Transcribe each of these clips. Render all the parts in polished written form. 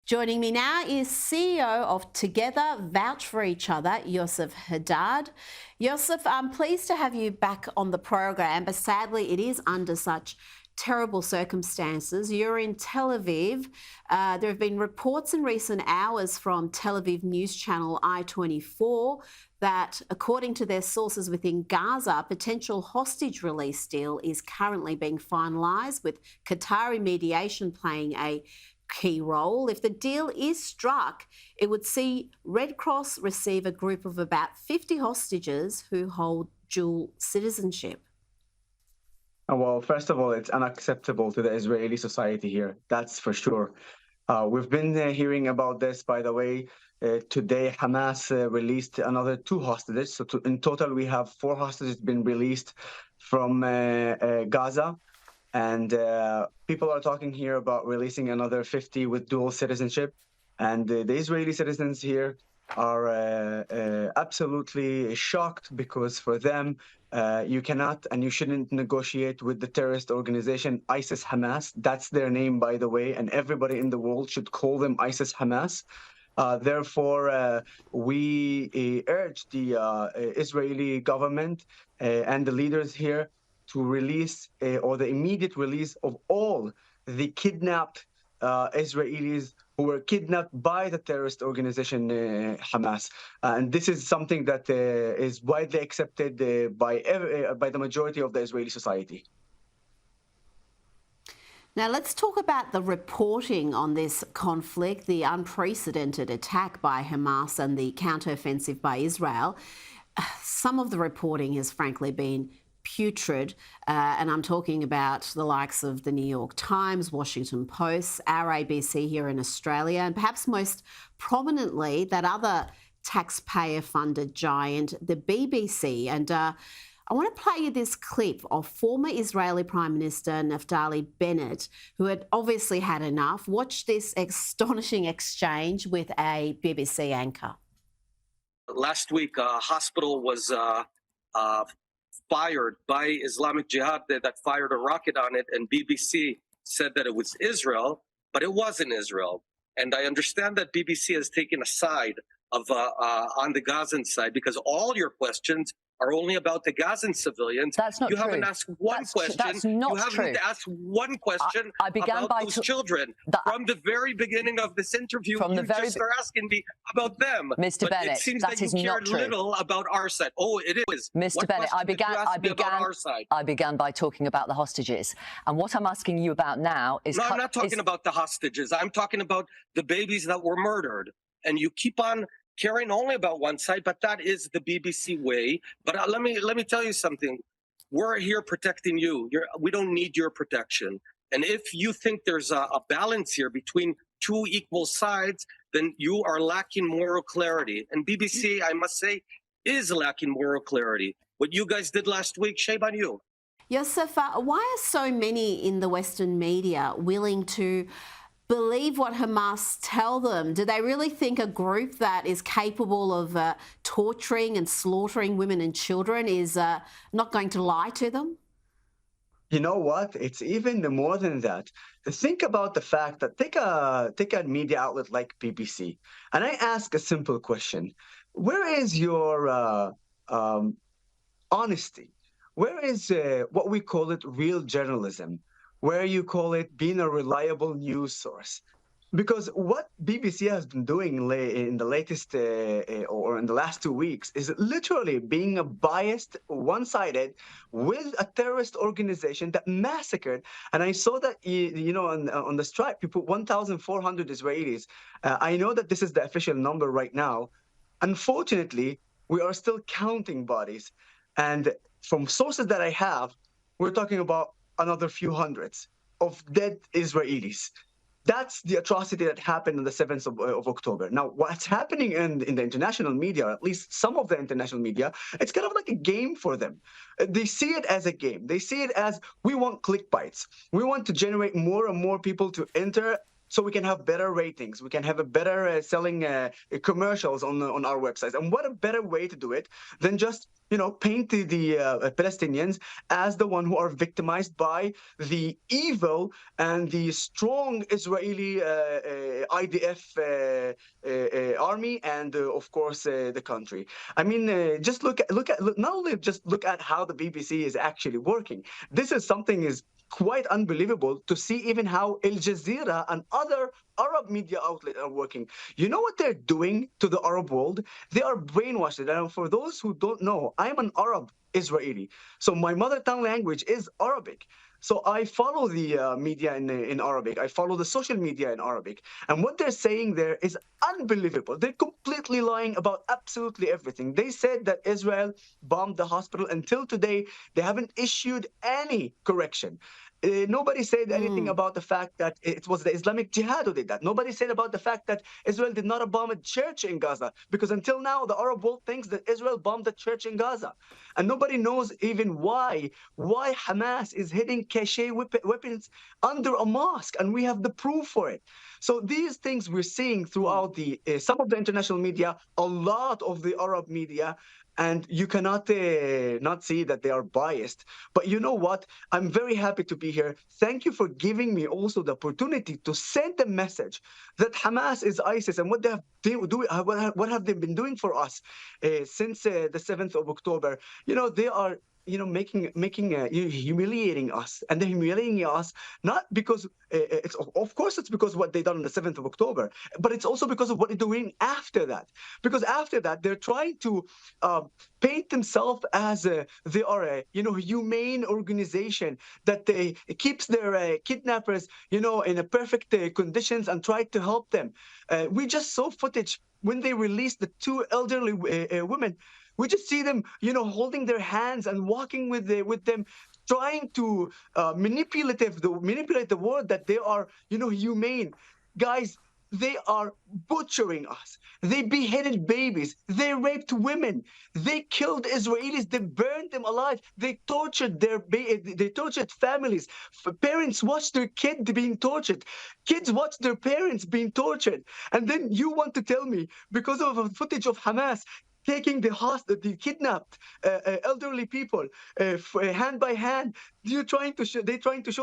Joining me now is CEO of Together Vouch for Each Other, Yosef Haddad. Yosef, I'm pleased to have you back on the program, but sadly it is under such terrible circumstances. You're in Tel Aviv. There have been reports in recent hours from Tel Aviv news channel I-24 that, according to their sources within Gaza, a potential hostage release deal is currently being finalised, with Qatari mediation playing a key role. If the deal is struck, it would see Red Cross receive a group of about 50 hostages who hold dual citizenship. Well, first of all, it's unacceptable to the Israeli society here. That's for sure. We've been hearing about this, by the way. Today, Hamas released another 2 hostages. So in total, we have 4 hostages been released from Gaza. And people are talking here about releasing another 50 with dual citizenship. And the Israeli citizens here are absolutely shocked, because for them, you cannot and you shouldn't negotiate with the terrorist organization ISIS Hamas. That's their name, by the way, and everybody in the world should call them ISIS Hamas. Therefore, we urge the Israeli government and the leaders here to release or the immediate release of all the kidnapped Israelis who were kidnapped by the terrorist organization Hamas. And this is something that is widely accepted by the majority of the Israeli society. Now, let's talk about the reporting on this conflict, the unprecedented attack by Hamas and the counteroffensive by Israel. Some of the reporting has frankly been putrid, and I'm talking about the likes of the New York Times, Washington Post, our ABC here in Australia, and perhaps most prominently that other taxpayer-funded giant, the BBC. And I want to play you this clip of former Israeli Prime Minister Naftali Bennett, who had obviously had enough. Watch this astonishing exchange with a BBC anchor. Last week, a hospital was fired by Islamic Jihad that fired a rocket on it, and BBC said that it was Israel, but it wasn't Israel. And I understand that BBC has taken a side of on the Gazan side, because all your questions are only about the Gazan civilians. That's not true. You haven't asked one question. That's not you haven't asked one question about those children. From the very beginning of this interview, you just are asking me about them. Mr. Bennett, it seems that you care little about our side. Oh, it is. Mr. Bennett, I began by talking about the hostages. And what I'm asking you about now is... No, I'm not talking about the hostages. I'm talking about the babies that were murdered. And you keep on caring only about one side, but that is the BBC way. But let me tell you something. We're here protecting you. We don't need your protection. And if you think there's a balance here between 2 equal sides, then you are lacking moral clarity. And BBC, I must say, is lacking moral clarity. What you guys did last week, shame on you. Yosef, why are so many in the Western media willing to believe what Hamas tell them? Do they really think a group that is capable of torturing and slaughtering women and children is not going to lie to them? You know what? It's even more than that. Think about the fact that take a media outlet like BBC, and I ask a simple question: where is your honesty? Where is what we call it real journalism? Where you call it being a reliable news source? Because what BBC has been doing in the latest or in the last 2 weeks is literally being biased, one-sided, with a terrorist organization that massacred. And I saw that, on the strike, people, 1,400 Israelis. I know that this is the official number right now. Unfortunately, we are still counting bodies. And from sources that I have, we're talking about another few hundreds of dead Israelis. That's the atrocity that happened on the 7th of October. Now, what's happening in the international media, or at least some of the international media, it's kind of like a game for them. They see it as a game. They see it as, we want click bites. We want to generate more and more people to enter so we can have better ratings, we can have a better selling commercials on our websites. And what a better way to do it than just paint the Palestinians as the one who are victimized by the evil and the strong Israeli IDF army and of course the country. I mean, just look not only just look at how the BBC is actually working. This is something is quite unbelievable to see even how Al Jazeera and other Arab media outlets are working. You know what they're doing to the Arab world? They are brainwashed. And for those who don't know, I'm an Arab Israeli. So my mother tongue language is Arabic. So I follow the media in Arabic. I follow the social media in Arabic. And what they're saying there is unbelievable. They're completely lying about absolutely everything. They said that Israel bombed the hospital. Until today, they haven't issued any correction. Nobody said anything about the fact that it was the Islamic Jihad who did that. Nobody said about the fact that Israel did not bomb a church in Gaza, because until now, the Arab world thinks that Israel bombed a church in Gaza. And nobody knows even why Hamas is hitting cachet weapons under a mosque, and we have the proof for it. So these things we're seeing throughout the some of the international media, a lot of the Arab media, and you cannot not see that they are biased. But you know what? I'm very happy to be here. Thank you for giving me also the opportunity to send the message that Hamas is ISIS, and what what have they been doing for us since the 7th of October. They are humiliating us, and they're humiliating us not because it's of course it's because of what they done on the 7th of October, but it's also because of what they're doing after that. Because after that, they're trying to paint themselves as they are a humane organization that keeps their kidnappers in a perfect conditions and try to help them. We just saw footage when they released the two elderly women. We just see them, holding their hands and walking with them, trying to manipulate the word that they are, humane. Guys, they are butchering us. They beheaded babies. They raped women. They killed Israelis. They burned them alive. They tortured they tortured families. Parents watched their kid being tortured. Kids watched their parents being tortured. And then you want to tell me, because of a footage of Hamas taking the kidnapped elderly people hand by hand, they're trying to show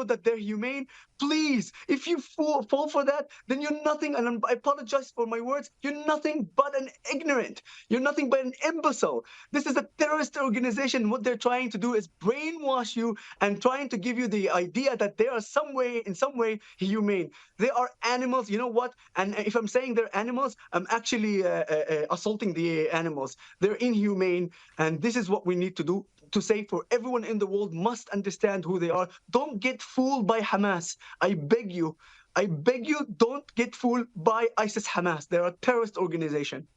that they're humane. Please, if you fall for that, then you're nothing, and I apologize for my words, you're nothing but an ignorant. You're nothing but an imbecile. This is a terrorist organization. What they're trying to do is brainwash you and trying to give you the idea that they are in some way humane. They are animals. You know what? And if I'm saying they're animals, I'm actually assaulting the animals. They're inhumane, and this is what we need to do. To say for everyone in the world must understand who they are. Don't get fooled by Hamas. I beg you, don't get fooled by ISIS Hamas. They're a terrorist organization.